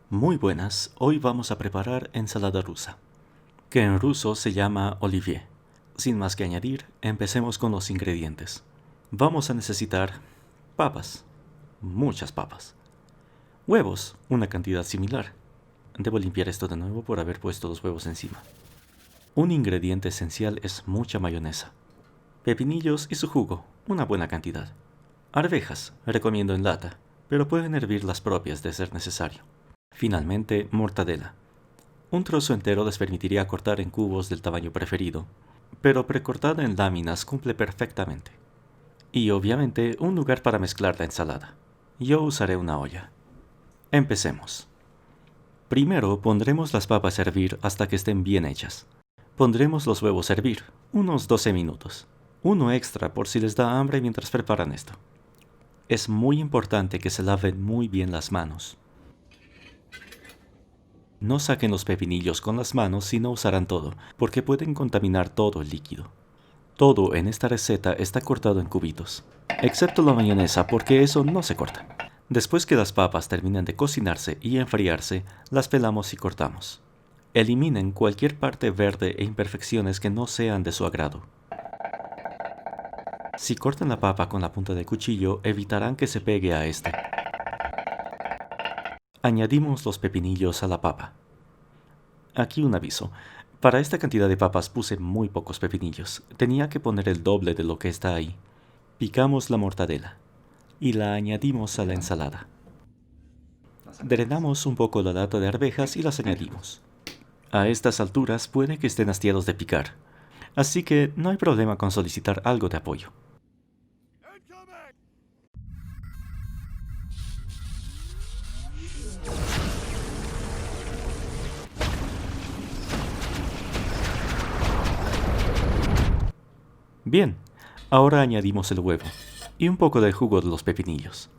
Muy buenas, hoy vamos a preparar ensalada rusa, que en ruso se llama olivier. Sin más que añadir, empecemos con los ingredientes. Vamos a necesitar papas, muchas papas. Huevos, una cantidad similar. Debo limpiar esto de nuevo por haber puesto los huevos encima. Un ingrediente esencial es mucha mayonesa. Pepinillos y su jugo, una buena cantidad. Arvejas, recomiendo en lata, pero pueden hervir las propias de ser necesario. Finalmente, mortadela. Un trozo entero les permitiría cortar en cubos del tamaño preferido, pero precortada en láminas cumple perfectamente. Y obviamente un lugar para mezclar la ensalada. Yo usaré una olla. Empecemos. Primero pondremos las papas a hervir hasta que estén bien hechas. Pondremos los huevos a hervir, unos 12 minutos. Uno extra por si les da hambre mientras preparan esto. Es muy importante que se laven muy bien las manos. No saquen los pepinillos con las manos si no usarán todo, porque pueden contaminar todo el líquido. Todo en esta receta está cortado en cubitos, excepto la mayonesa porque eso no se corta. Después que las papas terminen de cocinarse y enfriarse, las pelamos y cortamos. Eliminen cualquier parte verde e imperfecciones que no sean de su agrado. Si cortan la papa con la punta del cuchillo, evitarán que se pegue a esta. Añadimos los pepinillos a la papa. Aquí un aviso. Para esta cantidad de papas puse muy pocos pepinillos. Tenía que poner el doble de lo que está ahí. Picamos la mortadela y la añadimos a la ensalada. Drenamos un poco la lata de arvejas y las añadimos. A estas alturas puede que estén hastiados de picar, así que no hay problema con solicitar algo de apoyo. Bien, ahora añadimos el huevo y un poco del jugo de los pepinillos.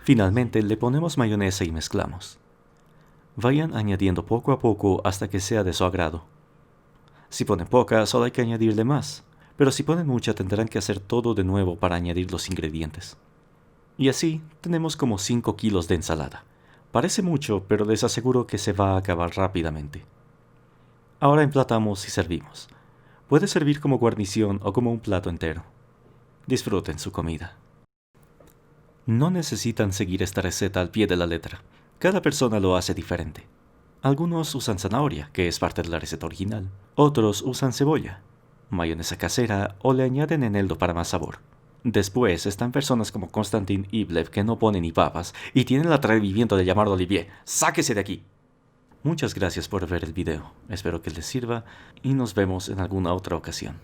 Finalmente le ponemos mayonesa y mezclamos. Vayan añadiendo poco a poco hasta que sea de su agrado. Si ponen poca, solo hay que añadirle más, pero si ponen mucha tendrán que hacer todo de nuevo para añadir los ingredientes. Y así tenemos como 5 kilos de ensalada. Parece mucho, pero les aseguro que se va a acabar rápidamente. Ahora emplatamos y servimos. Puede servir como guarnición o como un plato entero. Disfruten su comida. No necesitan seguir esta receta al pie de la letra. Cada persona lo hace diferente. Algunos usan zanahoria, que es parte de la receta original. Otros usan cebolla, mayonesa casera o le añaden eneldo para más sabor. Después están personas como Konstantin Ivlev que no ponen ni papas y tienen el atrevimiento de llamarlo Olivier. ¡Sáquese de aquí! Muchas gracias por ver el video. Espero que les sirva y nos vemos en alguna otra ocasión.